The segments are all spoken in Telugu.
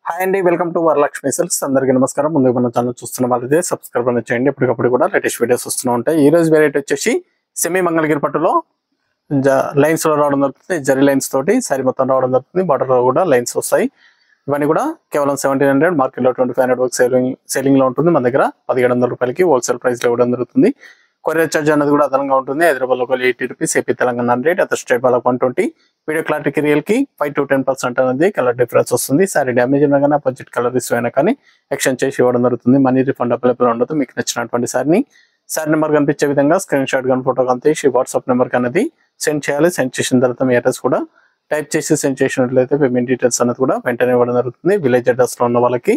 హాయ్ అండి, వెల్కమ్ టు వరలక్ష్మి సిల్క్స్. అందరికీ నమస్కారం. ముందుగా మన ఛానల్ చూస్తున్న వాళ్ళైతే సబ్స్క్రైబ్ అనేది చేయండి. ఎప్పటికప్పుడు కూడా లేటెస్ట్ వీడియోస్ వస్తూ ఉంటాయి. ఈ రోజు వెరైటీ వచ్చేసి సెమీ మంగళగిరి పట్టులో లైన్స్ లో రావడం జరుగుతుంది. జరీ లైన్స్ తోటి సారీ మొత్తం రావడం జరుగుతుంది. బార్డర్ లో కూడా లైన్స్ వస్తాయి. ఇవన్నీ కూడా కేవలం 1700, మార్కెట్ లో 2500 వరకు సేలింగ్ లో ఉంటుంది. మన దగ్గర 1700 రూపాయలకి హోల్సేల్ ప్రైస్ లో ఇవ్వడం జరుగుతుంది. కొరియర్ చార్జ్ అనేది కూడా అదనంగా ఉంటుంది. హైదరాబాద్ లో 80 rupees, AP Telangana 100, other state వాళ్ళకి 120. వీడియో క్లారిటీకి రియల్ కి 5 to 10% అనేది కలర్ డిఫరెన్స్ వస్తుంది. సారీ డ్యామేజ్ అయినా కానీ, బడ్జెట్ కలర్ ఇష్యూ అయినా కానీ ఎక్స్చేంజ్ చేసి ఇవ్వడం జరుగుతుంది. మనీ రిఫండ్ అవైలబుల్ ఉండదు. మీకు నచ్చినటువంటి సారీ నెంబర్ కనిపించే విధంగా స్క్రీన్ షాట్ కానీ ఫోటో కానీ తీసి వాట్సాప్ నెంబర్ అనేది సెండ్ చేయాలి. సెండ్ చేసిన తర్వాత మీ అడ్రస్ కూడా టైప్ చేసి సెండ్ చేసినట్లయితే పేమెంట్ డీటెయిల్స్ అనేది కూడా వెంటనే ఇవ్వడం జరుగుతుంది. విలేజ్ అడ్రస్ లో ఉన్న వాళ్ళకి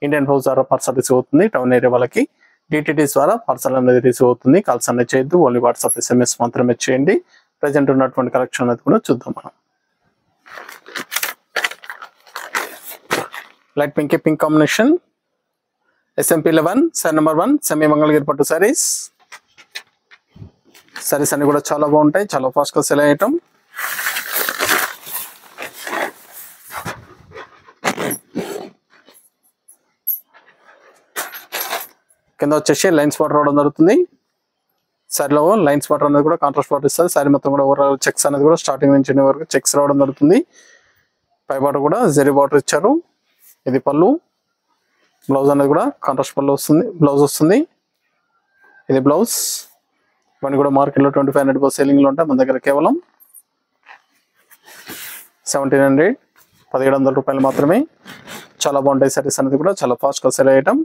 ఇండియన్ పోస్ట్ ద్వారా పార్సల్ రిసీవ్ అవుతుంది. టౌన్ ఏరియా వాళ్ళకి DTT ద్వారా పార్సల్ అనేది రిసీవ్ అవుతుంది. కాల్స్ అనేది చేయొద్దు, ఓన్లీ వాట్సాప్ SMS మాత్రమే చేయండి. ప్రజెంట్ ఉన్నటువంటి కలెక్షన్ అనేది కూడా చూద్దాం మనం. Light pink combination SMP11 sorry number 1 semi Mangalagiri పట్టు సారీస్ అన్ని కూడా చాలా బాగుంటాయి. చాలా ఫాస్ట్ గా సెల్ అయ్యటం. కింద వచ్చేసి లైన్స్ బార్డర్ రావడం జరుగుతుంది. సారీలో లైన్స్ బార్డర్ అనేది కూడా కాంట్రాస్ట్ బార్డర్ ఇస్తుంది. సారీ మొత్తం కూడా ఓవరాల్ చెక్స్ అనేది కూడా స్టార్టింగ్ నుంచి వరకు చెక్స్ రావడం జరుగుతుంది. పై బార్డర్ కూడా జరీ బార్డర్ ఇచ్చారు. ఇది పళ్ళు. బ్లౌజ్ అనేది కూడా కాంట్రాస్ట్ పళ్ళు వస్తుంది, బ్లౌజ్ వస్తుంది. ఇది బ్లౌజ్. ఇవన్నీ కూడా మార్కెట్లో 2500 సేలింగ్ లో ఉంటాయి. మన దగ్గర కేవలం 1700, 1700 రూపాయలు మాత్రమే. చాలా బాగుంటాయి సారీస్ అనేది కూడా చాలా ఫాస్ట్ గా సెల్ అయ్యటం.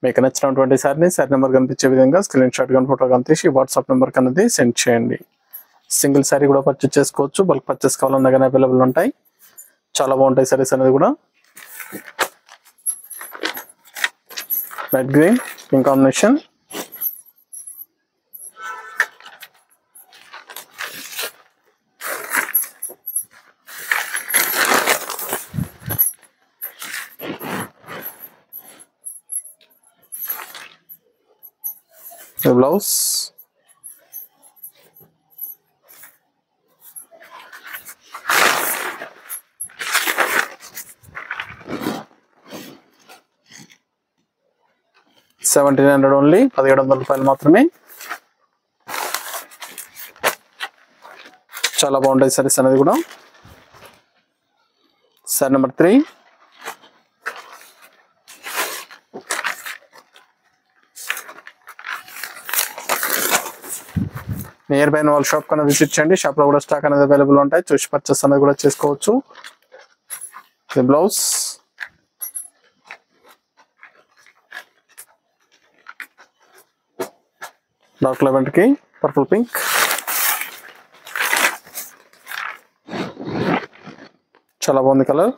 మీకు నచ్చినటువంటి సారీ నెంబర్ కనిపించే విధంగా స్క్రీన్ షాట్ కానీ ఫోటో కానీ తీసి వాట్సాప్ నెంబర్ అనేది సెండ్ చేయండి. సింగిల్ సారీ కూడా పర్చేస్ చేసుకోవచ్చు. బల్క్ పర్చేస్ కావాలన్నా కానీ అవైలబుల్ ఉంటాయి. చాలా బాగుంటాయి సారీస్ అనేది కూడా. Light green pink combination. Blouse. $1700 only, 1700 రూపాయలు మాత్రమే. చాలా బాగుంటాయి సారీస్ అనేది కూడా. సారీ నెంబర్ 3 నియర్ బై వాళ్ళ షాప్ కన్నా విజిట్ చేయండి. షాప్ లో కూడా స్టాక్ అనేది అవైలబుల్ ఉంటాయి. చూసి పర్చేస్ అనేది కూడా చేసుకోవచ్చు. ఇది బ్లౌజ్. డార్క్ లెవెండర్ కి పర్పుల్ పింక్. చాలా బాగుంది colour.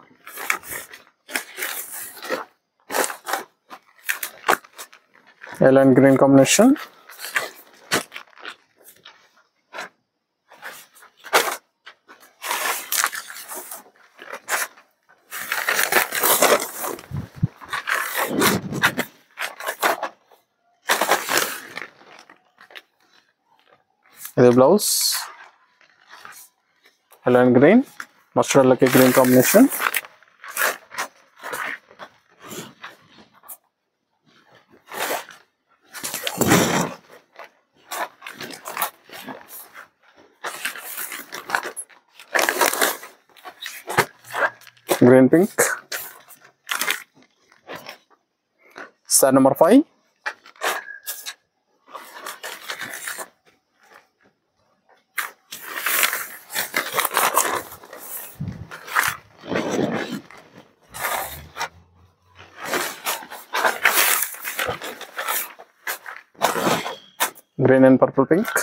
Yellow and green combination. ఇది blouse. Yellow and green, mustard ఎల్లోకి green combination. Green pink. Sari number 5 green and purple pink.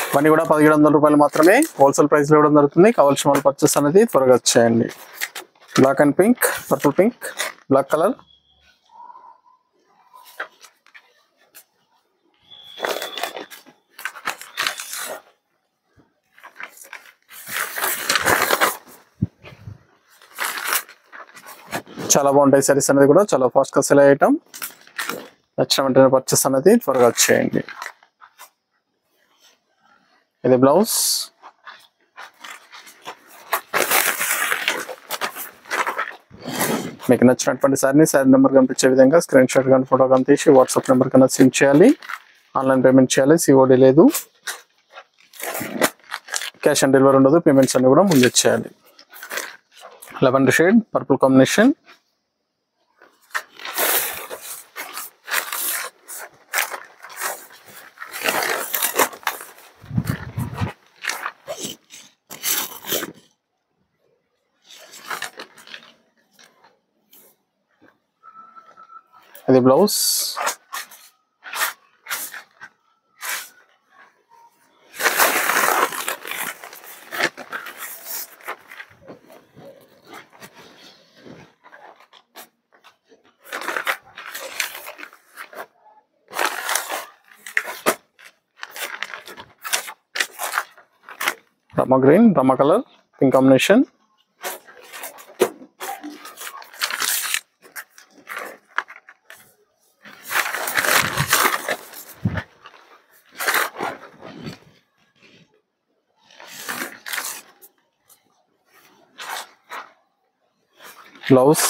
ఇవన్నీ కూడా 1700 రూపాయలు మాత్రమే హోల్సేల్ ప్రైస్ లో ఇవ్వడం జరుగుతుంది. కావాల్సిన వాళ్ళు పర్చేస్ అనేది త్వరగా చేయండి. Black and pink, purple pink, black colour. చాలా బాగుంటాయి సారీస్ అనేది కూడా. చాలా ఫాస్ట్ గా సెల్ అయ్యటం. నచ్చిన వెంటనే పర్చేస్ అనేది త్వరగా చేయండి. ఇది బ్లౌజ్. మీకు నచ్చినటువంటి సారీ నెంబర్ కనిపించే విధంగా స్క్రీన్ షాట్ కానీ ఫోటో కానీ తీసి వాట్సాప్ నెంబర్ కన్నా సెండ్ చేయాలి. ఆన్లైన్ పేమెంట్ చేయాలి, సిఓడి లేదు, క్యాష్ ఆన్ డెలివరీ ఉండదు. పేమెంట్స్ అన్ని కూడా ముందు చేయాలి. లెవెండర్ షేడ్ పర్పుల్ కాంబినేషన్, ఇది బ్లౌజ్. రమా గ్రీన్, రమా colour, pink combination. Blouse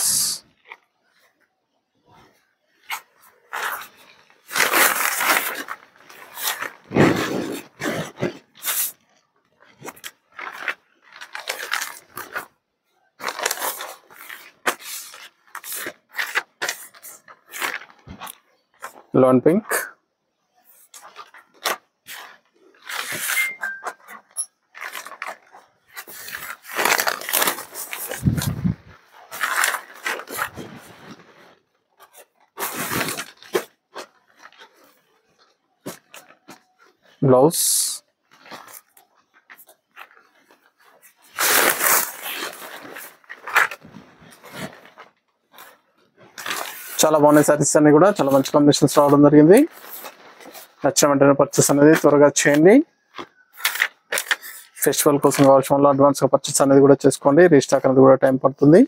lawn pink, blouse చాలా బాగున్నాయి. సారీస్ అన్ని కూడా చాలా మంచి కాంబినేషన్స్ రావడం జరిగింది. నచ్చిన వెంటనే పర్చేస్ అనేది త్వరగా చేయండి. ఫెస్టివల్ కోసం కావాల్సిన వాళ్ళు అడ్వాన్స్ గా పర్చేస్ అనేది కూడా చేసుకోండి. రీస్టాక్ అనేది కూడా టైం పడుతుంది.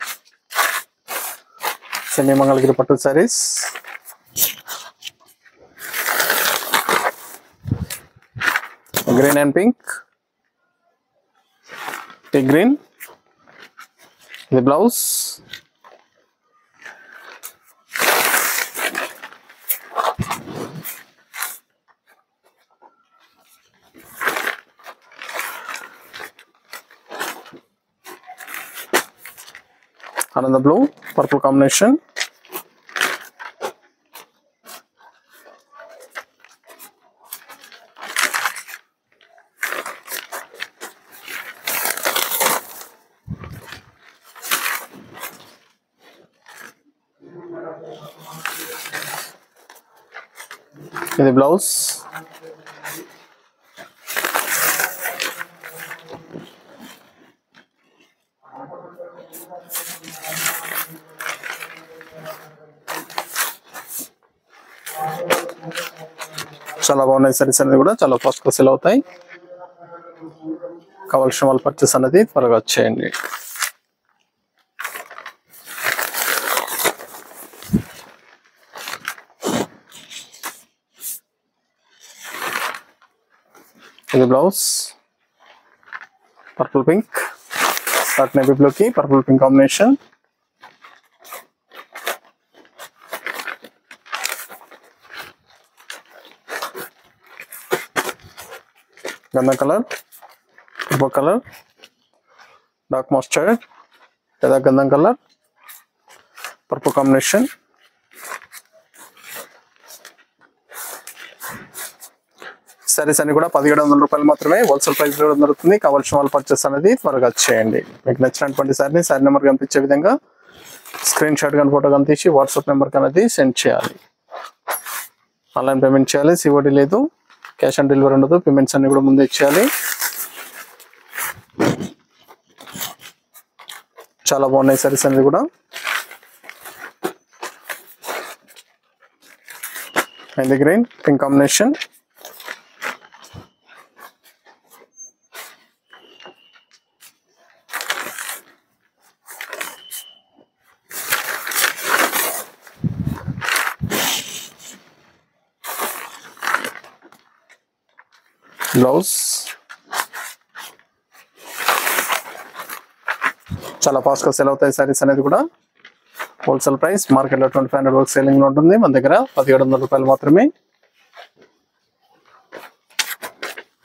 సెమీ మంగళగిరి పట్టు saris, green and pink, tea green, ఇది బ్లౌజ్. ఆనంద బ్లూ, పర్పుల్ కాంబినేషన్. ఇది బ్లౌజ్. చాలా బాగున్నాయి. సారీస్ అనేది కూడా చాలా ఫాస్ట్ గా సేల్ అవుతాయి. కావాల్సిన వాళ్ళు పర్చేస్ అనేది త్వరగా చేయండి. ఇది blouse, purple pink, dark navy blue కి పర్పుల్ పింక్ కాంబినేషన్. గంధం colour, purple colour, dark mustard లేదా గంధం కలర్, పర్పుల్ కాంబినేషన్. సారీస్ అన్ని కూడా 1700 రూపాయలు మాత్రమే హోల్సేల్ ప్రైస్ లో దొరుకుతుంది. కావాల్సిన వాళ్ళు పర్చేస్ అనేది త్వరగా చేయండి. మీకు నచ్చినటువంటి సారీ నెంబర్ కనిపించే విధంగా స్క్రీన్ షాట్ కానీ ఫోటో కానీ తీసి వాట్సాప్ నెంబర్ అనేది సెండ్ చేయాలి. ఆన్లైన్ పేమెంట్ చేయాలి, సిఓడి లేదు, క్యాష్ ఆన్ డెలివరీ ఉండదు. పేమెంట్స్ అన్ని కూడా ముందే చేయాలి. చాలా బాగున్నాయి సారీస్ అనేది కూడా. And green pink combination. Blouse చాలా ఫాస్ట్ గా సేల్ అవుతాయి సారీస్ అనేది కూడా. హోల్సేల్ ప్రైస్ మార్కెట్లో 2500 వరకు సేలింగ్ లో ఉంటుంది. మన దగ్గర 1700 రూపాయలు మాత్రమే.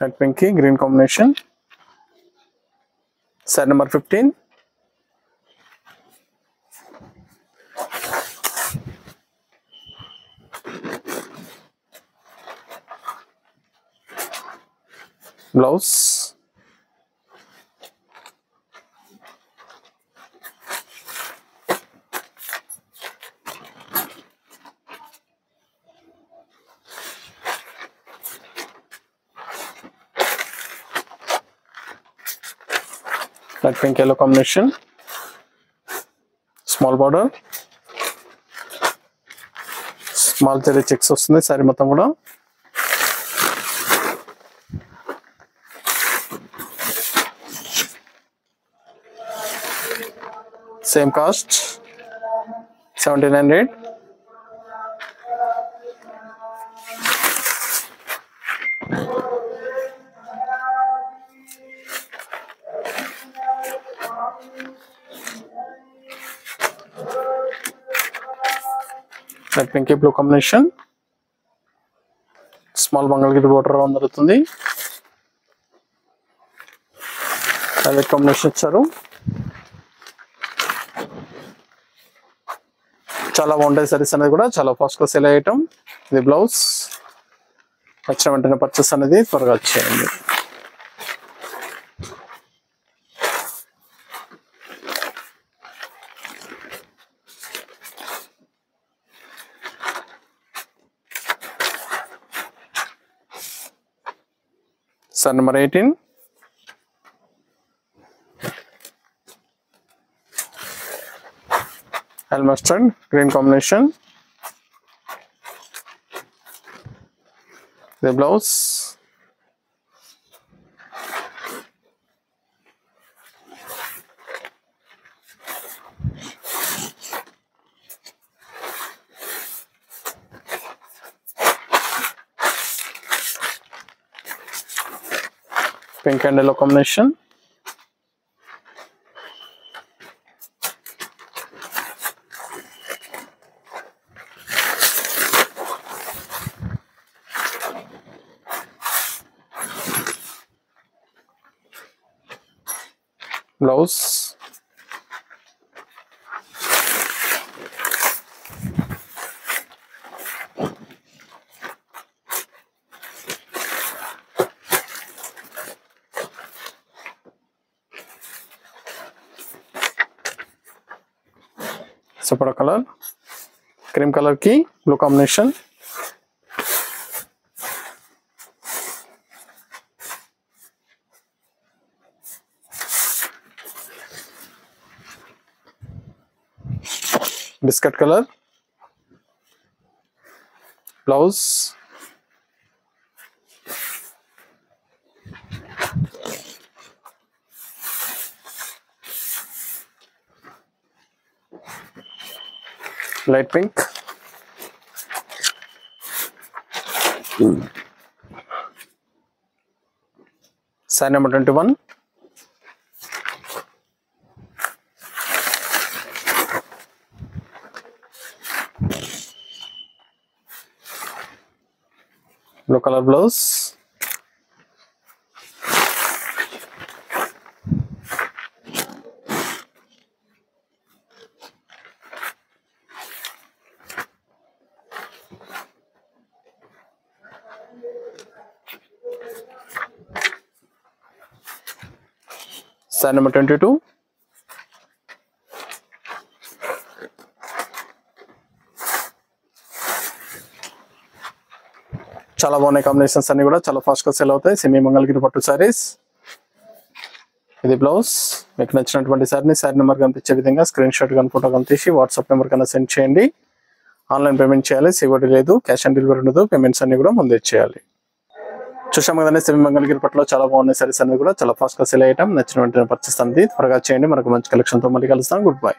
రెడ్ పింక్ కి green combination. Sorry number 15. Blouse light pink yellow combination. Small border, small zari checks వస్తుంది సారీ మొత్తం కూడా. Same cost 1700. Pink blue combination. Small Mangalagiri border రావడం జరుగుతుంది. అదే కాంబినేషన్ ఇచ్చారు. చాలా బాగుంటాయి సారీస్ అనేది కూడా, చాలా ఫాస్ట్ గా సేల్ అయ్యటం. ఇది బ్లౌజ్. వచ్చిన వెంటనే పర్చేస్ అనేది త్వరగా వచ్చేయండి. Sari number 18. Mustard green combination. The blouse. Pink and yellow combination. Blouse. Separate colour cream colour కి blue combination. Biscuit colour. Blouse. Light pink. Sari number 21. Blue colour blouse. Sari number 22. చాలా బాగున్నాయి కాంబినేషన్స్ అన్ని కూడా, చాలా ఫాస్ట్ గా సేల్ అవుతాయి. సెమీ మంగళగిరి పట్టు సారీస్. ఇది బ్లౌజ్. మీకు నచ్చినటువంటి సారీని సారీ నెంబర్ కనిపించే విధంగా స్క్రీన్ షాట్ కానీ ఫోటో కానీ తీసి వాట్సాప్ నెంబర్ కన్నా సెండ్ చేయండి. ఆన్లైన్ పేమెంట్ చేయాలి, సిఓడి లేదు, క్యాష్ ఆన్ డెలివరీ ఉండదు. పేమెంట్స్ అన్ని కూడా ముందే చేయాలి. చూసాం కదండి, సెమీ మంగళగిరి పట్టులో చాలా బాగున్నాయి సారీస్ అనేది కూడా, చాలా ఫాస్ట్ గా సేల్ అయ్యటం. నచ్చిన వెంటనే పర్చేస్ అనేది త్వరగా చేయండి. మనకు మంచి కలెక్షన్ తో మళ్ళీ కలుస్తాం. Good bye.